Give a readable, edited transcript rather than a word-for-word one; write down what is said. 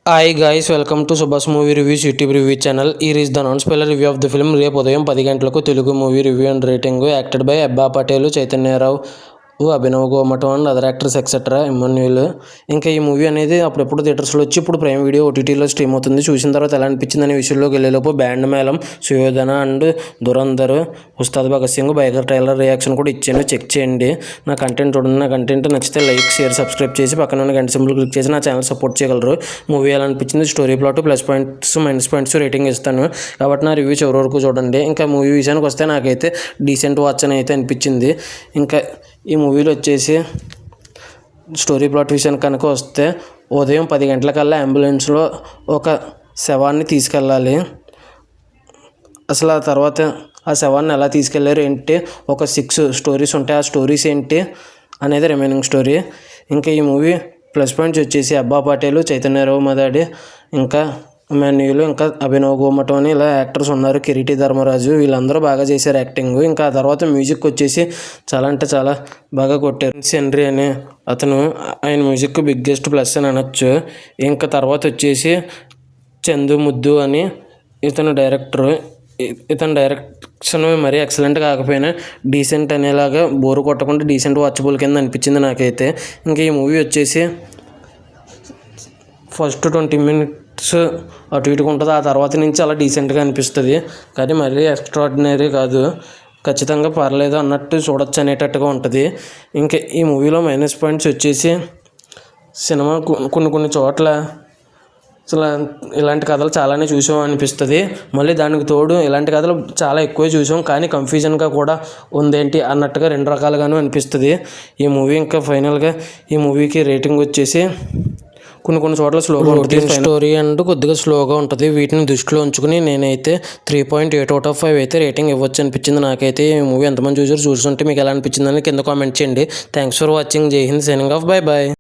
Hi guys, welcome to Subhas Movie Reviews YouTube review channel. Here is the non-spoiler review of the film. రేపు ఉదయం 10 గంటలకు Telugu movie review and rating. Acted by Abba Patel, Chaitanya Rao, Abhinav Gomatam and other actors etcetera Emmanuel. ఇంకా ఈ movie అనేది అప్పుడెప్పుడు థియేటర్స్లో వచ్చి ఇప్పుడు prime video ఓటీటీలో స్ట్రీమ్ అవుతుంది. చూసిన తర్వాత ఎలా అనిపించింది అనే విషయంలోకి వెళ్ళేలోపు బ్యాండ్ మేళం, Suyodhana and Dhurandhar, Ustaad Bhagat Singh, biker trailer reaction కూడా ఇచ్చాను, చెక్ చేయండి. నా కంటెంట్ చూడండి. నా కంటెంట్ నచ్చితే లైక్, షేర్, సబ్స్క్రైబ్ చేసి పక్కన ఉన్న గంట సింబల్ క్లిక్ చేసి నా ఛానల్ సపోర్ట్ చేయగలరు. మూవీ ఎలా అనిపించింది, story plot, plus points, minus points rating ఇస్తాను కాబట్టి నా రివ్యూ చివరి వరకు చూడండి. ఇంకా మూవీ విషయానికి వస్తే నాకైతే డీసెంట్ వాచ్ అని అయితే అనిపించింది. ఇంకా ఈ మూవీలో వచ్చేసి స్టోరీ ప్లాట్ విషయానికి కనుక వస్తే ఉదయం 10 గంటలకల్లా అంబులెన్స్లో ఒక శవాన్ని తీసుకెళ్ళాలి. అసలు ఆ తర్వాత ఆ శవాన్ని ఎలా తీసుకెళ్లారు ఏంటి, ఒక 6 స్టోరీస్ ఉంటాయి. ఆ స్టోరీస్ ఏంటి అనేది రిమైనింగ్ స్టోరీ. ఇంకా ఈ మూవీ ప్లస్ పాయింట్స్ వచ్చేసి అబ్బా పటేల్, చైతన్యరావు మదాడి, ఇంకా ఇమాన్యుల్, ఇంకా అభినవ్ గోమటం అని ఇలా యాక్టర్స్ ఉన్నారు. కిరీటి ధర్మరాజు, వీళ్ళందరూ బాగా చేశారు యాక్టింగ్. ఇంకా ఆ తర్వాత మ్యూజిక్ వచ్చేసి చాలా అంటే చాలా బాగా కొట్టారు. హెన్రీ అని అతను, ఆయన మ్యూజిక్ బిగ్గెస్ట్ ప్లస్ అని అనొచ్చు. ఇంకా తర్వాత వచ్చేసి చందు ముద్దు అని ఇతను డైరెక్టర్. ఇతని డైరెక్షన్ మరీ ఎక్సలెంట్ కాకపోయినా డీసెంట్ అనేలాగా బోరు కొట్టకుండా డీసెంట్ వాచబుల్ కింద అనిపించింది నాకైతే. ఇంకా ఈ మూవీ వచ్చేసి ఫస్ట్ 20 మినిట్స్ అటు ఇటుగా ఉంటుంది. ఆ తర్వాత నుంచి అలా డీసెంట్గా అనిపిస్తుంది, కానీ మరీ ఎక్స్ట్రాడినరీ కాదు. ఖచ్చితంగా పర్లేదు అన్నట్టు చూడొచ్చు అనేటట్టుగా ఉంటుంది. ఇంకా ఈ మూవీలో మైనస్ పాయింట్స్ వచ్చేసి సినిమా కొన్ని చోట్ల అసలు ఇలాంటి కథలు చాలానే చూసాం అనిపిస్తుంది. మళ్ళీ దానికి తోడు ఇలాంటి కథలు చాలా ఎక్కువే చూసాం, కానీ కన్ఫ్యూజన్గా కూడా ఉందేంటి అన్నట్టుగా 2 రకాలుగాను అనిపిస్తుంది ఈ మూవీ. ఇంకా ఫైనల్గా ఈ మూవీకి రేటింగ్ వచ్చేసి కొన్ని చోట్ల స్లోగా ఉంటుంది. స్టోరీ అండ్ కొద్దిగా స్లోగా ఉంటుంది. వీటిని దృష్టిలో ఉంచుకుని నేనైతే 3.8/5 అయితే రేటింగ్ ఇవ్వచ్చు అనిపించింది నాకైతే. ఈ మూవీ ఎంతమంది చూస్తుంటే మీకు ఎలా అనిపించిందని కింద కామెంట్ చేయండి. Thanks for watching. జై Hind. Signing off. Bye bye.